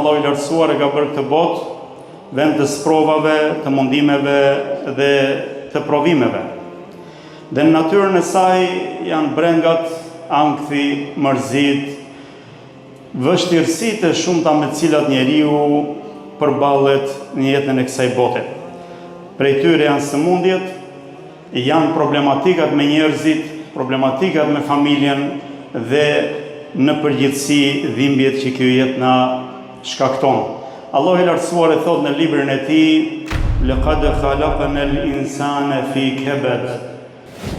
Allahu i lartësuar e ka bërë këtë botë vend të sprovave, të mundimeve dhe të provimeve. Dhe në natyrën e saj janë brengat, ankthi, mërzit, vështirësitë e shumta me të cilat njeriu përballet në jetën e kësaj bote. Prej tyre janë sëmundjet, janë problematikat me njerëzit, problematikat me familjen dhe në përgjithësi dhimbjet që kjo jetë na shkakton. Allah i lartësuar e thot në librin e tij: "Laqad khalaqna al-insana fi kabad."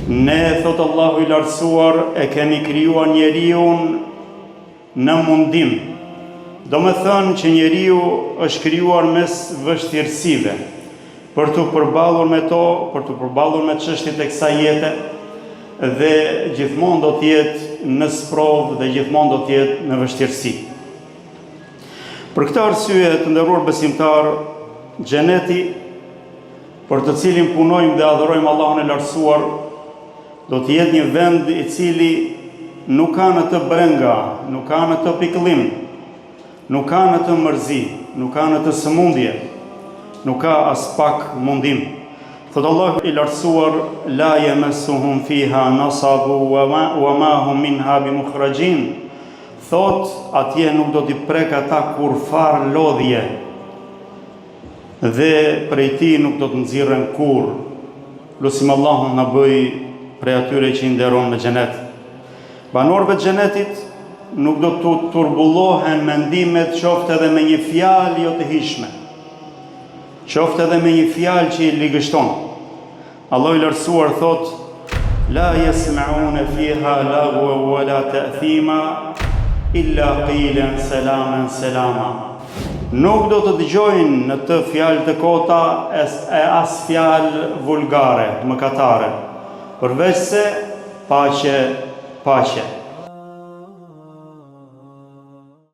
Ne, thot Allahu i lartësuar, e kemi krijuar njeriun në mundim. Do me thënë që njeriu është krijuar mes vështirësive për të përballur me to, për të përballur me çështjet e kësaj jete, dhe gjithmonë do të jetë në sprovë dhe gjithmonë do të jetë në vështirësi. Për këtë arsye, të nderuar besimtar, xheneti, për të cilin punojmë dhe adhurojmë Allahun e lartësuar, do të jetë një vend i cili nuk ka në të brenga, nuk ka në të pikëllim, nuk ka në të mërzi, nuk ka në të sëmundje, nuk ka as pak mundim. Thot Allahu i lartësuar: "La yamassuhum fiha nasabu wa ma hum minha bimukhrajin." Thot, atje nuk do t'i prek ata kur far lodhje dhe prej ti nuk do të nxirren kur. Lutim Allahun na bëj prej atyre që i nderon në xhenet. Banorëve të xhenetit nuk do të turbullohen mendimet, qoftë edhe me një fjalë jo të hishme, qoftë edhe me një fjalë që i ligështon. Allah i lartësuar thot: "La yasma'una fiha lagwa wala ta'thima illa qilan salaman salama." Nuk do të dëgjojnë në të fjalë të kota as fjalë vulgare, mëkatare, përveç se paqe, paqe.